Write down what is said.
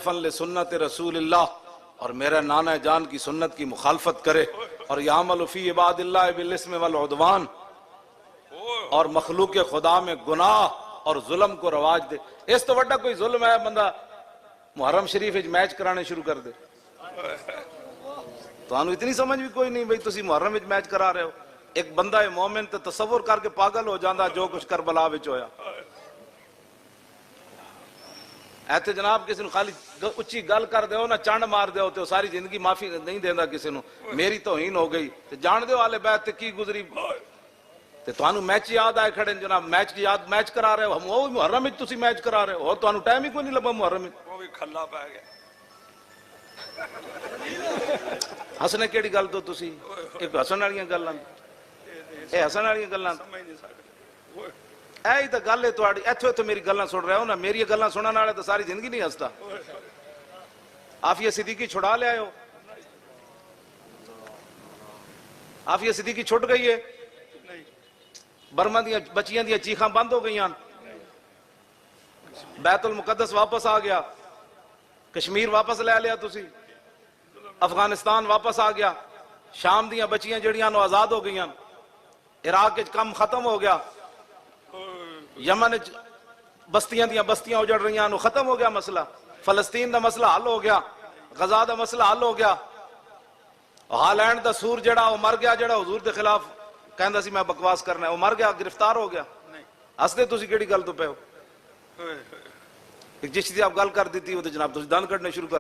فن سنت رسول اللہ، اور میرے نانا جان کی سنت کی مخالفت کرے اور یعمل فی عباد اللہ بالاسم والعدوان، اور مخلوق خدا میں گناہ اور ظلم کو رواج دے، اس تو وڈا کوئی ظلم ہے بندہ محرم شریف میچ کرانے شروع کر دے؟ تو انہوں اتنی سمجھ بھی کوئی نہیں بھئی تسی محرم میچ کرا رہے ہو۔ ایک بندہ مومن تے تصور کر کے پاگل ہو جاندہ جو کچھ کربلا وچ ہویا۔ ایتھے جناب کسی نے خالی اچھی گل کر دیو نا، چانڈ مار دیو تے ساری زندگی معافی نہیں دیندہ کسی نے، میری توہین ہو گئی تے جان دیو آلے بیت تے کی گزری تے تو انہوں میچ یاد آئے کھڑے جناب، میچ کرا رہے ہو، ہم وہ محرم میں تسی میچ کرا رہے ہو، تو انہوں ٹائم ہی کوئی نہیں لبا محرم میں، وہ بھی کھلا پہ گیا۔ ہسنے کیڑی گل تو تسی ایک ہسن والیاں گلاں، اے ہسن والیاں گلاں، سمجھ نہیں سکتے۔ اے ہی تو گل ہے تہاڈی، ایتھے تو میری گلاں سن رہے ہو نا، میری گلاں سنن والے تو ساری زندگی نہیں ہستا۔ عافیہ صدیقی چھڑا لے آئے ہو، عافیہ صدیقی چھٹ گئی ہے، برما دیاں بچیاں دیاں چیخاں بند ہو گئیاں، بیت المقدس واپس آ گیا، کشمیر واپس لے لیا تسی، افغانستان واپس آ گیا، شام دیاں بچیاں جڑیاں نو آزاد ہو گئیاں، عراق کے کم ختم ہو گیا، یمن بستیاں اجڑ رہی ہیں، ختم ہو گیا مسئلہ، فلسطین دا مسئلہ حل ہو گیا، غزہ دا مسئلہ حل ہو گیا، ہالینڈ دا سور جڑا وہ مر گیا، جڑا حضور دے خلاف کہندا سی میں بکواس کرنا ہے، وہ مر گیا، گرفتار ہو گیا۔ ہستے تسی کیڑی گل تو پے ہو؟ ایک جس دی آپ گل کر دیتی ہو تو جناب تسی دن کڈنے شروع کر